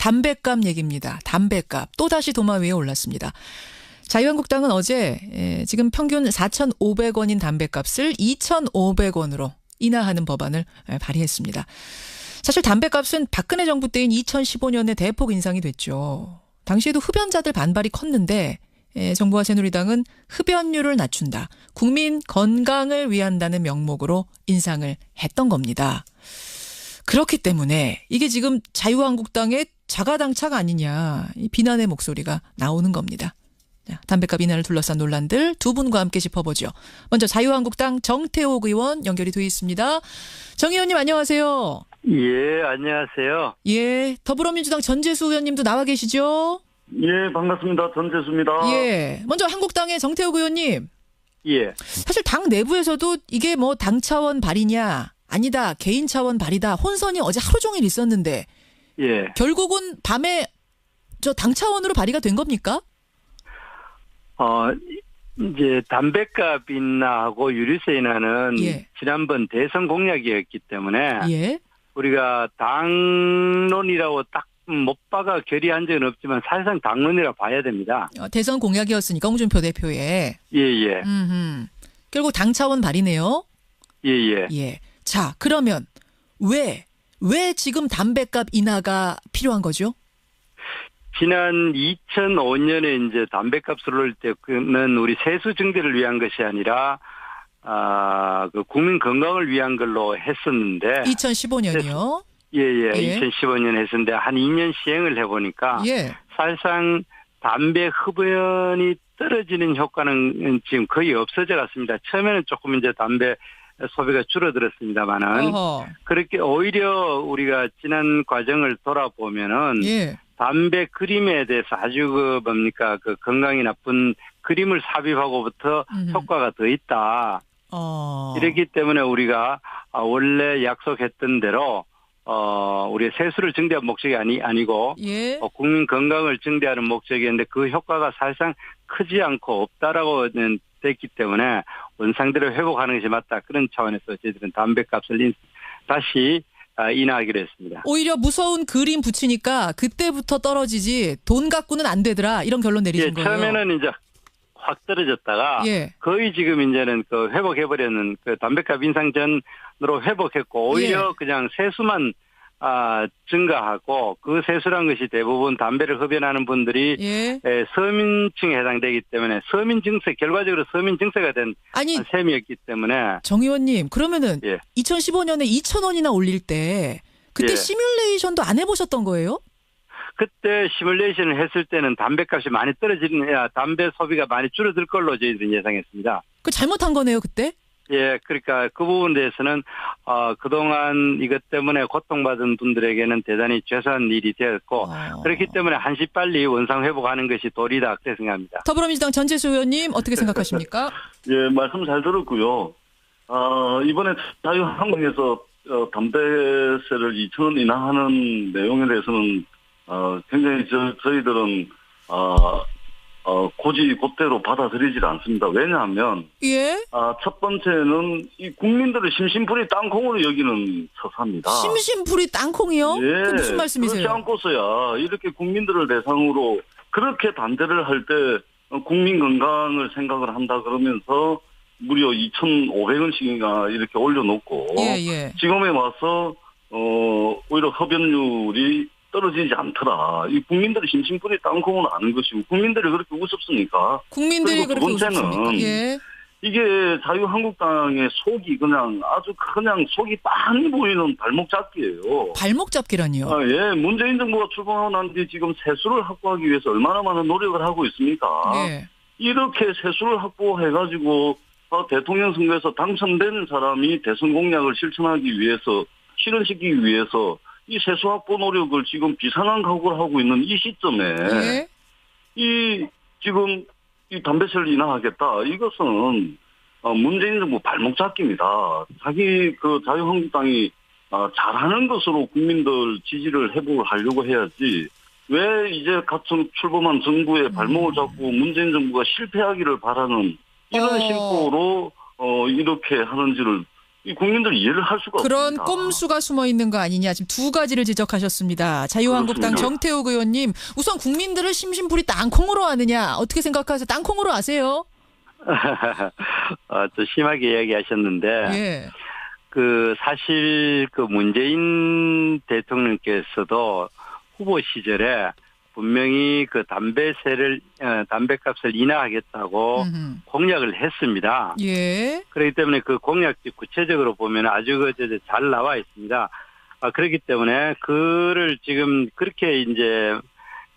담뱃값 얘기입니다. 담뱃값 또다시 도마 위에 올랐습니다. 자유한국당은 어제 지금 평균 4,500원인 담뱃값을 2,500원으로 인하하는 법안을 발의했습니다. 사실 담뱃값은 박근혜 정부 때인 2015년에 대폭 인상이 됐죠. 당시에도 흡연자들 반발이 컸는데 정부와 새누리당은 흡연율을 낮춘다, 국민 건강을 위한다는 명목으로 인상을 했던 겁니다. 그렇기 때문에 이게 지금 자유한국당의 자가당착 아니냐, 이 비난의 목소리가 나오는 겁니다. 자, 담뱃값 인하를 둘러싼 논란들 두 분과 함께 짚어보죠. 먼저 자유한국당 정태욱 의원 연결이 되어 있습니다. 정 의원님 안녕하세요. 예, 안녕하세요. 예, 더불어민주당 전재수 의원님도 나와 계시죠? 예, 반갑습니다. 전재수입니다. 예, 먼저 한국당의 정태욱 의원님. 예. 사실 당 내부에서도 이게 뭐 당 차원 발의냐, 아니다, 개인 차원 발의다, 혼선이 어제 하루 종일 있었는데, 예. 결국은 밤에 저 당 차원으로 발의가 된 겁니까? 이제 담뱃값 인하하고 유류세 인하는 예. 지난번 대선 공약이었기 때문에 예. 우리가 당론이라고 딱 못 박아 결의한 적은 없지만 사실상 당론이라 봐야 됩니다. 대선 공약이었으니까 홍준표 대표의. 예예. 결국 당 차원 발의네요. 예예. 예. 자, 그러면 왜 지금 담뱃값 인하가 필요한 거죠? 지난 2005년에 이제 담뱃값을 올릴 때는 우리 세수 증대를 위한 것이 아니라 그 국민 건강을 위한 걸로 했었는데 2015년이요. 예. 2015년 했었는데 한 2년 시행을 해보니까 예. 사실상 담배 흡연이 떨어지는 효과는 지금 거의 없어져 갔습니다. 처음에는 조금 이제 담배 소비가 줄어들었습니다만은 그렇게 오히려 우리가 지난 과정을 돌아보면은 예. 담배 그림에 대해서 아주 그 건강이 나쁜 그림을 삽입하고부터 효과가 더 있다. 이렇기 때문에 우리가 원래 약속했던 대로 우리 세수를 증대한 목적이 아니고 예. 국민 건강을 증대하는 목적이었는데 그 효과가 사실상 크지 않고 없다라고 됐기 때문에 원상대로 회복하는 것이 맞다. 그런 차원에서 저희들은 담뱃값을 다시 인하하기로 했습니다. 오히려 무서운 그림 붙이니까 그때부터 떨어지지 돈 갖고는 안 되더라, 이런 결론 내리신 거예요. 처음에는 이제 확 떨어졌다가 예. 거의 지금 이제는 그 회복해버렸는 그 담뱃값 인상 전으로 회복했고 오히려 예. 그냥 세수만 증가하고 그 세수란 것이 대부분 담배를 흡연하는 분들이 예. 서민층에 해당되기 때문에 서민 증세, 결과적으로 서민 증세가 된 셈이었기 때문에. 정 의원님, 그러면은 예. 2015년에 2,000원이나 올릴 때 그때 예. 시뮬레이션도 안 해보셨던 거예요? 그때 시뮬레이션을 했을 때는 담뱃값이 많이 담배 소비가 많이 줄어들 걸로 저희들은 예상했습니다. 그 잘못한 거네요, 그때? 예, 그러니까 그 부분에 대해서는 그동안 이것 때문에 고통받은 분들에게는 대단히 죄송한 일이 되었고 그렇기 때문에 한시 빨리 원상 회복하는 것이 도리다, 그렇게 생각합니다. 더불어민주당 전재수 의원님 어떻게 생각하십니까? 예, 말씀 잘 들었고요. 이번에 자유한국당에서 담배세를 2,000원 인하하는 내용에 대해서는 굉장히 저희들은 곧대로 받아들이질 않습니다. 왜냐하면 예? 첫 번째는 이 국민들을 심심풀이 땅콩으로 여기는 처사입니다. 심심풀이 땅콩이요? 예, 그게 무슨 말씀이세요? 그렇지 않고서야 이렇게 국민들을 대상으로 그렇게 반대를 할 때 국민 건강을 생각을 한다 그러면서 무려 2,500원씩이나 이렇게 올려놓고 예. 지금에 와서 오히려 흡연율이 떨어지지 않더라. 이 국민들이 심심풀이 땅콩은 아는 것이고 국민들이 그렇게 우습습니까? 국민들이 그렇게 번째는 우습습니까? 예. 이게 자유한국당의 속이 아주 그냥 속이 빤히 보이는 발목 잡기예요. 발목 잡기라니요? 예. 문재인 정부가 출범하고 난 뒤 지금 세수를 확보하기 위해서 얼마나 많은 노력을 하고 있습니까? 네. 이렇게 세수를 확보해가지고 대통령 선거에서 당선된 사람이 대선 공약을 실현시키기 위해서 이 세수 확보 노력을 지금 비상한 각오를 하고 있는 이 시점에 예? 지금 이 담배세를 인하하겠다. 이것은 문재인 정부 발목 잡기입니다. 자유한국당이 잘하는 것으로 국민들 지지를 회복을 하려고 해야지. 왜 이제 같은 출범한 정부의 발목을 잡고 문재인 정부가 실패하기를 바라는 이런 심보로 이렇게 하는지를 이 국민들 이해를 할 수가 그런 없습니다. 꼼수가 숨어 있는 거 아니냐. 지금 두 가지를 지적하셨습니다. 자유한국당 그렇습니다. 정태욱 의원님, 우선 국민들을 심심풀이 땅콩으로 아느냐. 어떻게 생각하세요? 땅콩으로 아세요? 또 심하게 이야기하셨는데, 예. 사실 문재인 대통령께서도 후보 시절에 분명히 담배값을 인하하겠다고 공약을 했습니다. 예. 그렇기 때문에 그 공약지 구체적으로 보면 아주 잘 나와 있습니다. 그렇기 때문에 그를 지금 그렇게 이제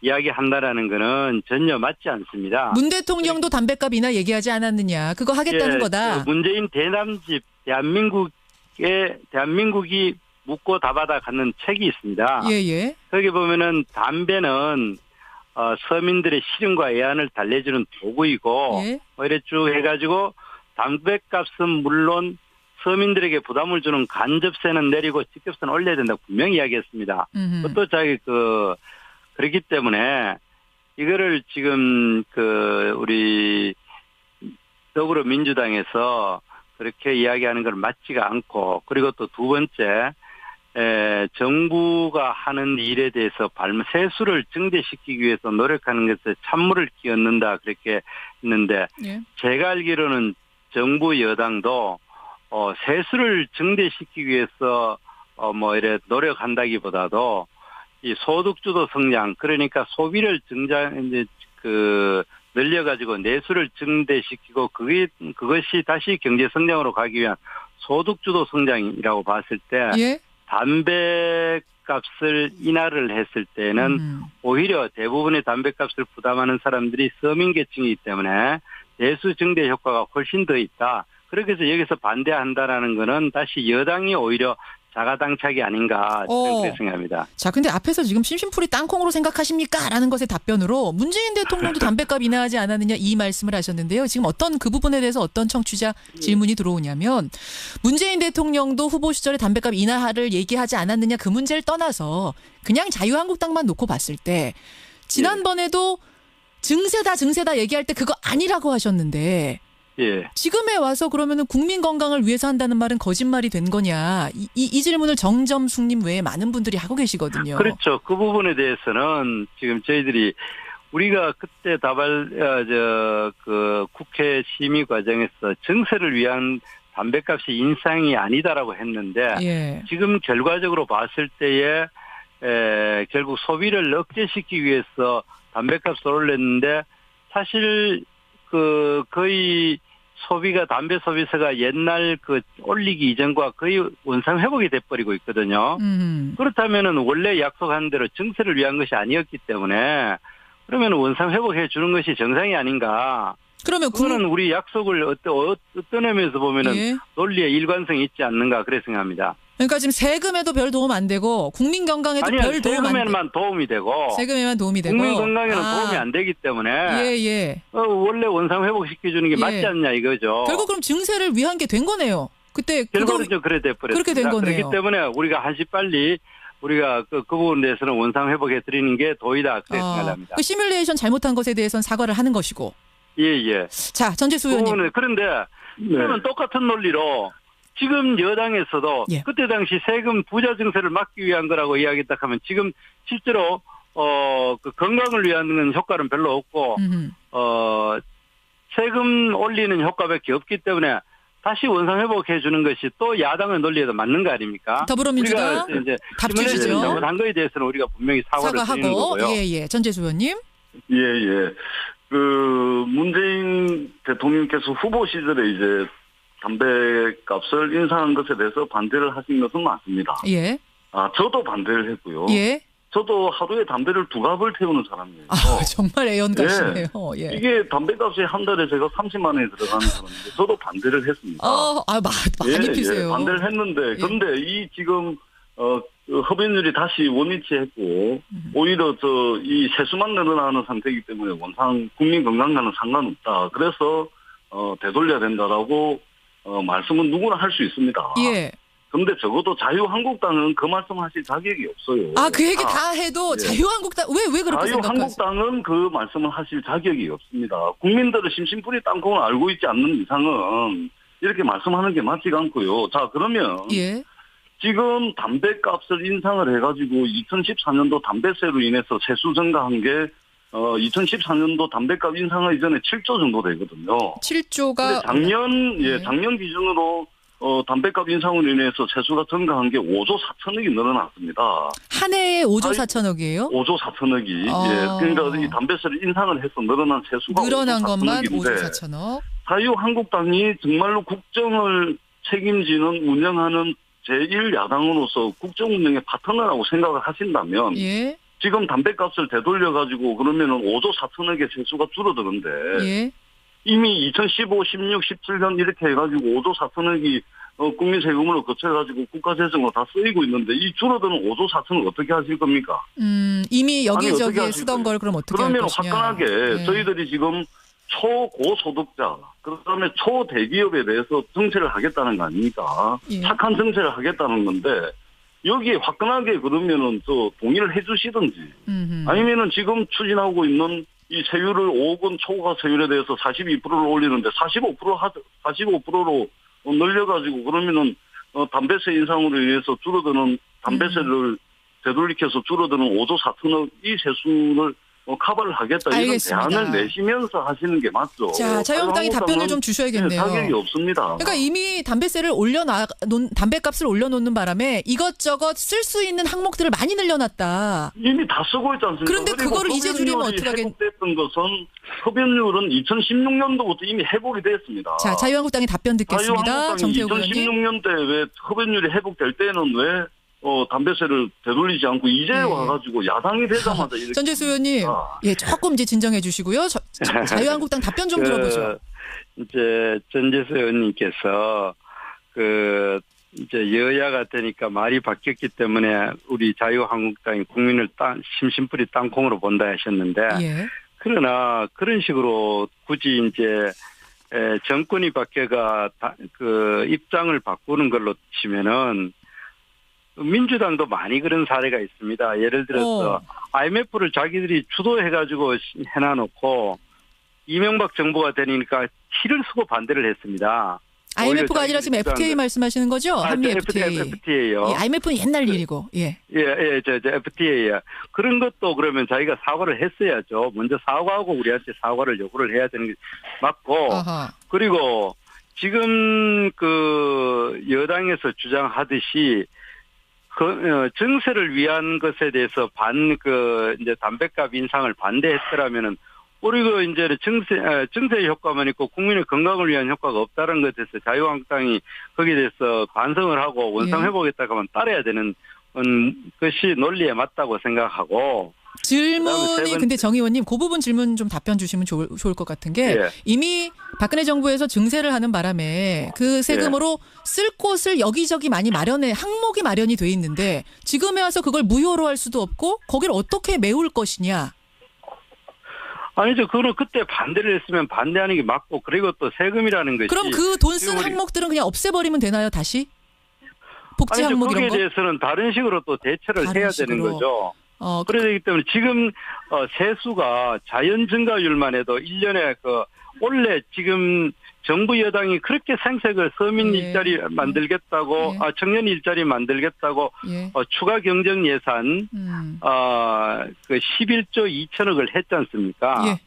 이야기한다라는 거는 전혀 맞지 않습니다. 문 대통령도 담배값 인하 얘기하지 않았느냐. 그거 하겠다는 거다. 문재인 대남집 대한민국이 묻고 답하다 갖는 책이 있습니다. 예예. 거기 보면은 담배는 서민들의 시름과 애환을 달래주는 도구이고 예. 이래 쭉 해가지고 담배값은 물론 서민들에게 부담을 주는 간접세는 내리고 직접세는 올려야 된다고 분명히 이야기했습니다. 그것도 그렇기 때문에 이거를 지금 우리 더불어민주당에서 그렇게 이야기하는 건 맞지가 않고, 그리고 또 두 번째, 정부가 하는 일에 대해서 세수를 증대시키기 위해서 노력하는 것에 찬물을 끼얹는다 그렇게 했는데, 예. 제가 알기로는 정부 여당도 세수를 증대시키기 위해서 이래 노력한다기보다도 이 소득주도 성장, 그러니까 소비를 늘려가지고 내수를 증대시키고 그것이 다시 경제 성장으로 가기 위한 소득주도 성장이라고 봤을 때, 예. 담배값을 인하를 했을 때는 오히려 대부분의 담배값을 부담하는 사람들이 서민계층이기 때문에 내수 증대 효과가 훨씬 더 있다. 그렇게 해서 여기서 반대한다라는 거는 다시 여당이 오히려 자가당착이 아닌가 그렇게 생각합니다. 자, 근데 앞에서 지금 심심풀이 땅콩으로 생각하십니까? 라는 것의 답변으로 문재인 대통령도 담배값 인하하지 않았느냐 이 말씀을 하셨는데요. 지금 그 부분에 대해서 어떤 청취자 질문이 들어오냐면, 문재인 대통령도 후보 시절에 담배값 인하를 얘기하지 않았느냐 그 문제를 떠나서 그냥 자유한국당만 놓고 봤을 때 지난번에도 증세다 얘기할 때 그거 아니라고 하셨는데, 예. 지금에 와서 그러면은 국민 건강을 위해서 한다는 말은 거짓말이 된 거냐. 이 질문을 정점숙님 외에 많은 분들이 하고 계시거든요. 그렇죠. 그 부분에 대해서는 지금 저희들이 우리가 그때 국회 심의 과정에서 증세를 위한 담배값이 인상이 아니다라고 했는데, 예. 지금 결과적으로 봤을 때에 결국 소비를 억제시키기 위해서 담배값을 올렸는데, 사실 거의 담배 소비세가 옛날 올리기 이전과 거의 원상 회복이 돼버리고 있거든요. 그렇다면은 원래 약속한 대로 증세를 위한 것이 아니었기 때문에, 그러면 원상 회복해 주는 것이 정상이 아닌가. 그러면 그거는 우리 약속을 어떤 의미에서 보면은 예. 논리에 일관성이 있지 않는가 그래 생각합니다. 그러니까 지금 세금에도 별 도움 안 되고 국민 건강에도 별 도움 안 되고. 세금에만 도움이 되고. 세금에만 도움이 되고. 국민 건강에는 도움이 안 되기 때문에. 예. 원래 원상 회복시켜주는 게 맞지 않냐 이거죠. 결국 그럼 증세를 위한 게 된 거네요. 그때 결과적으로 그래 돼버렸습니다. 그렇게 된 거네요. 그렇기 때문에 우리가 한시빨리 우리가 그 부분에 대해서는 원상 회복해 드리는 게 도의다 그렇게 생각합니다. 그 시뮬레이션 잘못한 것에 대해서는 사과를 하는 것이고. 예. 자, 전재수 의원님. 그런데 이거는 똑같은 논리로 지금 여당에서도 그때 당시 세금 부자 증세를 막기 위한 거라고 이야기했다 하면, 지금 실제로 건강을 위한 효과는 별로 없고 세금 올리는 효과밖에 없기 때문에 다시 원상 회복해 주는 것이 또 야당의 논리에도 맞는 거 아닙니까? 더불어민주당 우리가 이제 답 주시죠. 잘못한 거에 대해서는 우리가 분명히 사과를 드리는 거고요. 예. 전재수 의원님. 예. 문재인 대통령께서 후보 시절에 이제 담배값을 인상한 것에 대해서 반대를 하신 것은 맞습니다. 예. 저도 반대를 했고요. 예. 저도 하루에 담배를 2갑을 태우는 사람이에요. 정말 애연가시네요. 예. 이게 담배값이 한 달에 제가 30만 원이 들어가는 사람인데 저도 반대를 했습니다. 많이 피세요. 반대를 했는데, 그런데 이 지금 흡연율이 다시 원위치했고, 오히려 이 세수만 늘어나는 상태이기 때문에 원상 국민 건강과는 상관없다. 그래서 되돌려야 된다라고 말씀은 누구나 할 수 있습니다. 예. 그런데 적어도 자유한국당은 그 말씀하실 자격이 없어요. 그 얘기 다 해도 자유한국당 왜 그렇게 생각하세요? 자유한국당은 그 말씀을 하실 자격이 없습니다. 국민들의 심심풀이 땅콩을 알고 있지 않는 이상은 이렇게 말씀하는 게 맞지가 않고요. 자, 그러면 예. 지금 담배값을 인상을 해가지고 2014년도 담배세로 인해서 세수 증가한 게 2014년도 담배값 인상하기 전에 7조 정도 되거든요. 7조가 작년 기준으로 담배값 인상으로 인해서 세수가 증가한 게 5조 4천억이 늘어났습니다. 한 해에 5조 4천억이에요? 5조 4천억이. 예. 그러니까 이 담배세를 인상을 해서 늘어난 세수가 늘어난 5조 것만 4천억인데 5조 4천억. 자유한국당이 정말로 국정을 책임지는 운영하는 제1야당으로서 국정 운영의 파트너라고 생각을 하신다면 예. 지금 담배값을 되돌려가지고 그러면은 5조 4천억의 세수가 줄어드는데 예. 이미 2015, 16, 17년 이렇게 해가지고 5조 4천억이 국민 세금으로 거쳐가지고 국가재정으로 다 쓰이고 있는데 이 줄어드는 5조 4천억 어떻게 하실 겁니까? 이미 여기저기에 아니, 쓰던 걸 그럼 어떻게 할 그러면 것이냐. 화끈하게 네. 저희들이 지금 초고소득자, 그다음에 초대기업에 대해서 정책을 하겠다는 거 아닙니까? 예. 착한 정책을 하겠다는 건데 여기에 화끈하게 그러면은 또 동의를 해주시든지 아니면은 지금 추진하고 있는 이 세율을 5억 원 초과 세율에 대해서 42%를 올리는데 45%로 늘려가지고 그러면은 담배세 인상으로 인해서 줄어드는 담배세를 되돌리켜서 줄어드는 5조 4천억 이 세수를 커버를 하겠다. 알겠습니다. 이런 대안을 내시면서 하시는 게 맞죠. 자, 자유한국당이 답변을 좀 주셔야겠네요. 자격이 없습니다. 그러니까 이미 담배값을 올려놓는 바람에 이것저것 쓸 수 있는 항목들을 많이 늘려놨다. 이미 다 쓰고 있지 않습니까? 그런데 그거를 이제 줄이면 어떻게 하겠... 회복됐던 것은 흡연율은 2016년도부터 이미 회복이 됐습니다. 자, 자유한국당이 답변 듣겠습니다. 자유한국당이 정태욱 의원님. 2016년대 왜 흡연율이 회복될 때는 왜 담배세를 되돌리지 않고 이제 와가지고 야당이 되자마자 이렇게. 전재수 의원님, 예, 조금 이제 진정해 주시고요. 자유한국당 답변 좀 들어보죠. 이제 전재수 의원님께서 이제 여야가 되니까 말이 바뀌었기 때문에 우리 자유한국당이 국민을 심심풀이 땅콩으로 본다 하셨는데, 예. 그러나 그런 식으로 굳이 이제 정권이 바뀌어가 입장을 바꾸는 걸로 치면은. 민주당도 많이 그런 사례가 있습니다. 예를 들어서 IMF를 자기들이 주도해가지고 해놔놓고 이명박 정부가 되니까 티를 쓰고 반대를 했습니다. IMF가 아니라 지금 FTA 말씀하시는 거죠? 한미 FTA. FTA요. 예, IMF는 옛날 일이고. 예. 저 FTA야. 그런 것도 그러면 자기가 사과를 했어야죠. 먼저 사과하고 우리한테 사과를 요구를 해야 되는 게 맞고. 아하. 그리고 지금 여당에서 주장하듯이 정세를 위한 것에 대해서 이제 담배값 인상을 반대했더라면은, 우리가 이제 정세 효과만 있고 국민의 건강을 위한 효과가 없다는 것에 대해서 자유한국당이 거기에 대해서 반성을 하고 원상회복했다고 하면 따라야 되는 것이 논리에 맞다고 생각하고. 질문이 근데 정 의원님 그 부분 질문 좀 답변 주시면 좋을 것 같은 게 이미 박근혜 정부에서 증세를 하는 바람에 그 세금으로 쓸 곳을 여기저기 많이 항목이 마련이 돼 있는데 지금에 와서 그걸 무효로 할 수도 없고 거기를 어떻게 메울 것이냐. 아니죠. 그거는 그때 반대를 했으면 반대하는 게 맞고 그리고 또 세금이라는 것이. 그럼 그 돈 쓴 항목들은 그냥 없애버리면 되나요 다시? 복지 아니죠. 항목 이런 거? 거기에 대해서는 다른 식으로 또 대처를 해야 되는 거죠. 그러기 때문에 지금 세수가 자연 증가율만 해도 1년에 원래 지금 정부 여당이 그렇게 생색을 서민 일자리 만들겠다고 청년 일자리 만들겠다고 추가 경정 예산 11조 2천억을 했지 않습니까?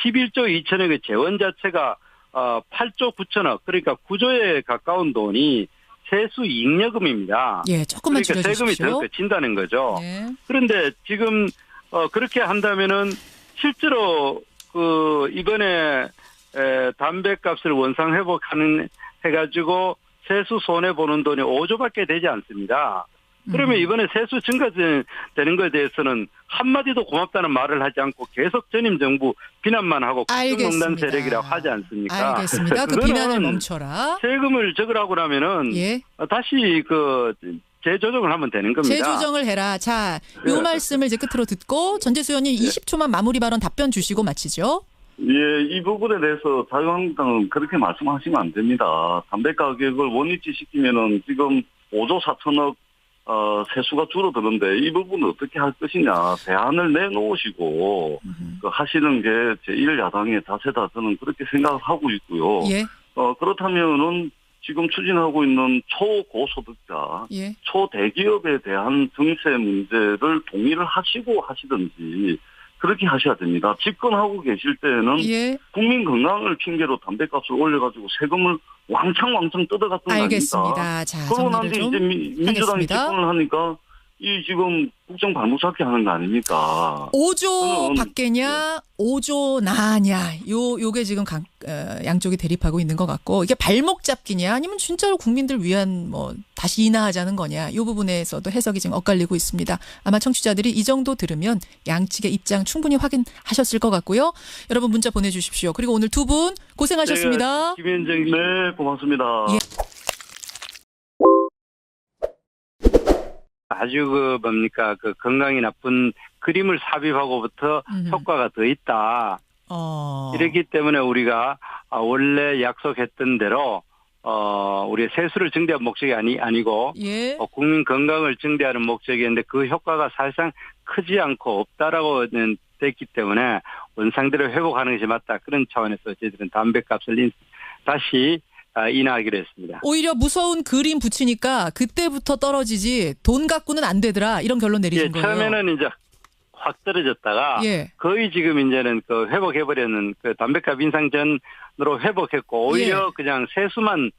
11조 2천억의 재원 자체가 8조 9천억 그러니까 9조에 가까운 돈이 세수 잉여금입니다. 예, 조금만 그러니까 세금이 더 거친다는 거죠. 그런데 지금 그렇게 한다면은 실제로 이번에 담배값을 원상 회복하는 해가지고 세수 손해 보는 돈이 5조밖에 되지 않습니다. 그러면 이번에 세수 증가되는 것에 대해서는 한마디도 고맙다는 말을 하지 않고 계속 전임 정부 비난만 하고 국정농단 세력이라고 하지 않습니까? 알겠습니다. 그 비난을 멈춰라. 세금을 적으라고 하면은 다시 재조정을 하면 되는 겁니다. 재조정을 해라. 자, 요 말씀을 이제 끝으로 듣고 전재수 의원님 20초만 마무리 발언 답변 주시고 마치죠. 예, 이 부분에 대해서 자유한국당은 그렇게 말씀하시면 안 됩니다. 담배 가격을 원위치 시키면은 지금 5조 4천억 세수가 줄어드는데 이 부분은 어떻게 할 것이냐 대안을 내놓으시고 하시는 게 제1야당의 자세다 저는 그렇게 생각하고 있고요. 그렇다면은 지금 추진하고 있는 초고소득자, 예. 초대기업에 대한 증세 문제를 동의를 하시고 하시든지 그렇게 하셔야 됩니다. 집권하고 계실 때는 예. 국민 건강을 핑계로 담배값을 올려가지고 세금을 왕창 뜯어갔던 거 아닙니까? 알겠습니다. 자, 그러고 정리를 나서 좀 이제 민주당이 하겠습니다. 집권을 하니까 이 지금 국정 발목잡기 하는 거 아닙니까? 5조 밖에냐, 5조 나냐, 요게 지금 양쪽이 대립하고 있는 것 같고, 이게 발목 잡기냐, 아니면 진짜로 국민들 위한 다시 인하하자는 거냐, 이 부분에서도 해석이 지금 엇갈리고 있습니다. 아마 청취자들이 이 정도 들으면 양측의 입장 충분히 확인하셨을 것 같고요. 여러분 문자 보내주십시오. 그리고 오늘 두 분 고생하셨습니다. 네, 김현정, 네, 고맙습니다. 예. 아주 건강이 나쁜 그림을 삽입하고부터 효과가 더 있다. 이렇기 때문에 우리가 원래 약속했던 대로 우리의 세수를 증대한 목적이 아니고 예. 국민 건강을 증대하는 목적이었는데 그 효과가 사실상 크지 않고 없다라고 됐기 때문에 원상대로 회복하는 것이 맞다. 그런 차원에서 저희들은 담배값을 다시 인하하기로 했습니다. 오히려 무서운 그림 붙이니까 그때부터 떨어지지 돈 갖고는 안 되더라, 이런 결론 내리신 거예요. 처음에는 이제 확 떨어졌다가 예. 거의 지금 이제는 회복해버렸는 담배값 인상 전으로 회복했고 오히려 예. 그냥 세수만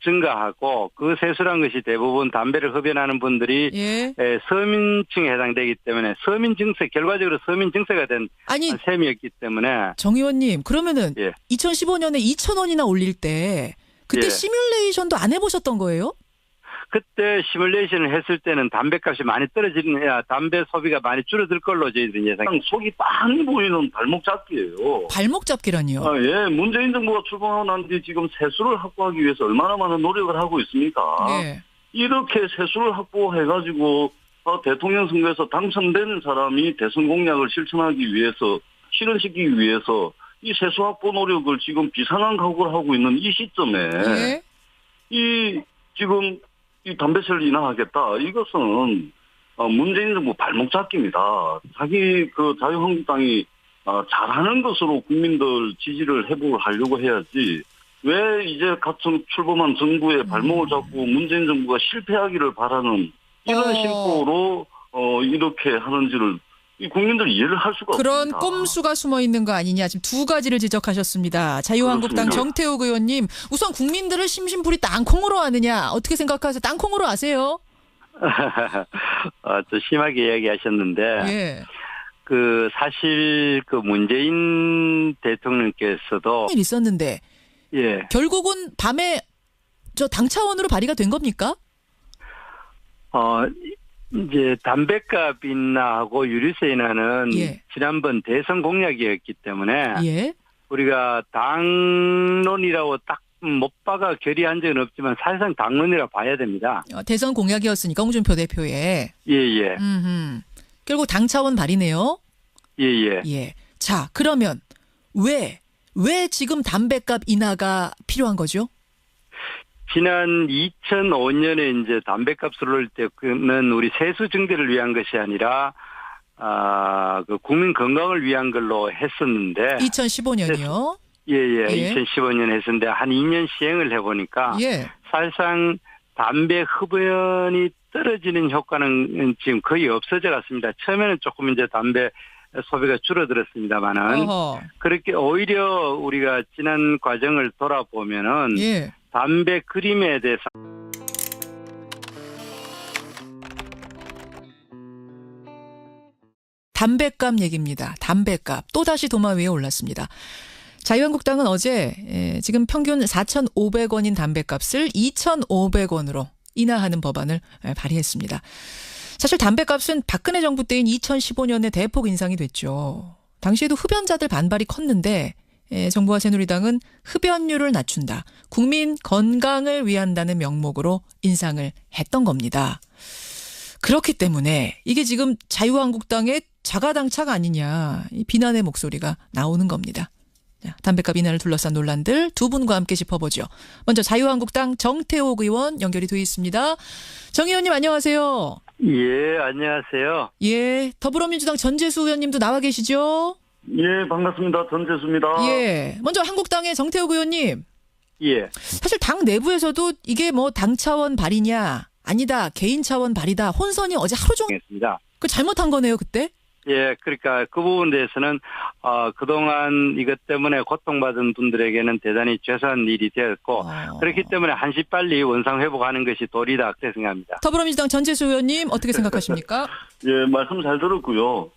증가하고 그 세수란 것이 대부분 담배를 흡연하는 분들이 예. 서민층에 해당되기 때문에 서민 증세, 결과적으로 서민 증세가 된 셈이었기 때문에. 정 의원님, 그러면은 예. 2015년에 2,000원이나 올릴 때 그때 예. 시뮬레이션도 안 해보셨던 거예요? 그때 시뮬레이션을 했을 때는 담배값이 많이 담배 소비가 많이 줄어들 걸로 저희들이 예상합니다. 속이 빤히 보이는 발목 잡기예요. 발목 잡기라니요? 예, 문재인 정부가 출범하고 난 뒤 지금 세수를 확보하기 위해서 얼마나 많은 노력을 하고 있습니까? 네. 이렇게 세수를 확보해가지고 대통령 선거에서 당선된 사람이 대선 공약을 실현시키기 위해서 이 세수 확보 노력을 지금 비상한 각오를 하고 있는 이 시점에 네. 지금 이 담배세를 인하하겠다. 이것은 문재인 정부 발목 잡기입니다. 자기 자유한국당이 잘하는 것으로 국민들 지지를 회복을 하려고 해야지. 왜 이제 출범한 정부의 발목을 잡고 문재인 정부가 실패하기를 바라는 이런 심보로 이렇게 하는지를 이 국민들 이해를 할 수가 그런 없습니다. 꼼수가 숨어 있는 거 아니냐, 지금 두 가지를 지적하셨습니다. 자유한국당 그렇습니다. 정태욱 의원님, 우선 국민들을 심심풀이 땅콩으로 아느냐, 어떻게 생각하세요? 땅콩으로 아세요? 또 심하게 이야기하셨는데 예. 사실 문재인 대통령께서도 일 있었는데 예. 결국은 밤에 당 차원으로 발의가 된 겁니까? 이제 담배값 인하하고 유류세 인하는 예. 지난번 대선 공약이었기 때문에 예. 우리가 당론이라고 딱 못 박아 결의한 적은 없지만 사실상 당론이라고 봐야 됩니다. 대선 공약이었으니까 홍준표 대표의. 예예. 결국 당 차원 발의네요. 예예. 예. 자, 그러면 왜 지금 담배값 인하가 필요한 거죠? 지난 2005년에 이제 담배값을 올릴 때는 우리 세수 증대를 위한 것이 아니라 국민 건강을 위한 걸로 했었는데 2015년이요? 예. 2015년 했었는데 한 2년 시행을 해보니까 예. 사실상 담배 흡연이 떨어지는 효과는 지금 거의 없어져 갔습니다. 처음에는 조금 이제 담배 소비가 줄어들었습니다만은 그렇게 오히려 우리가 지난 과정을 돌아보면은 예. 담배 그림에 대해서 담배값 얘기입니다. 담배값 또다시 도마 위에 올랐습니다. 자유한국당은 어제 지금 평균 4,500원인 담배값을 2,500원으로 인하하는 법안을 발의했습니다. 사실 담배값은 박근혜 정부 때인 2015년에 대폭 인상이 됐죠. 당시에도 흡연자들 반발이 컸는데 정부와 새누리당은 흡연율을 낮춘다, 국민 건강을 위한다는 명목으로 인상을 했던 겁니다. 그렇기 때문에 이게 지금 자유한국당의 자가당착 아니냐, 이 비난의 목소리가 나오는 겁니다. 자, 담배값 인하를 둘러싼 논란들 두 분과 함께 짚어보죠. 먼저 자유한국당 정태욱 의원 연결이 되어 있습니다. 정 의원님 안녕하세요. 예, 안녕하세요. 예, 더불어민주당 전재수 의원님도 나와 계시죠? 예, 반갑습니다. 전재수입니다. 예, 먼저 한국당의 정태욱 의원님. 예. 사실 당 내부에서도 이게 뭐 당 차원 발의냐 아니다 개인 차원 발의다 혼선이 어제 하루 종일 했습니다. 그 잘못한 거네요 그때. 예, 그러니까 그 부분에 대해서는 그동안 이것 때문에 고통받은 분들에게는 대단히 죄송한 일이 되었고 그렇기 때문에 한시 빨리 원상 회복하는 것이 도리다 그렇게 생각합니다. 더불어민주당 전재수 의원님 어떻게 생각하십니까? 예, 말씀 잘 들었고요.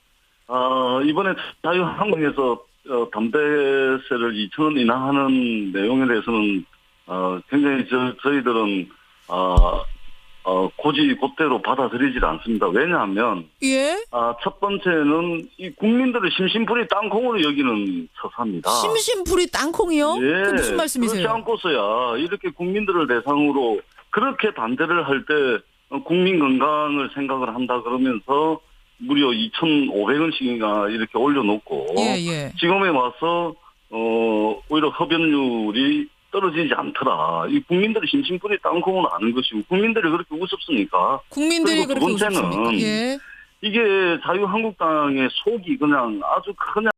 이번에 자유한국에서 담배세를 2,000원 인하하는 내용에 대해서는 굉장히 저희들은 곧대로 받아들이질 않습니다. 왜냐하면 예? 첫 번째는 이 국민들을 심심풀이 땅콩으로 여기는 처사입니다. 심심풀이 땅콩이요? 예, 그게 무슨 말씀이세요? 그렇지 않고서야 이렇게 국민들을 대상으로 그렇게 반대를 할 때 국민 건강을 생각을 한다 그러면서 무려 2,500원씩이나 이렇게 올려놓고 예. 지금에 와서 오히려 흡연율이 떨어지지 않더라. 이 국민들이 심심풀이 땅콩을 아는 것이고 국민들이 그렇게 우습습니까? 국민들이 그렇게 두 번째는 우습습니까? 예. 이게 자유한국당의 속이 그냥 아주 그냥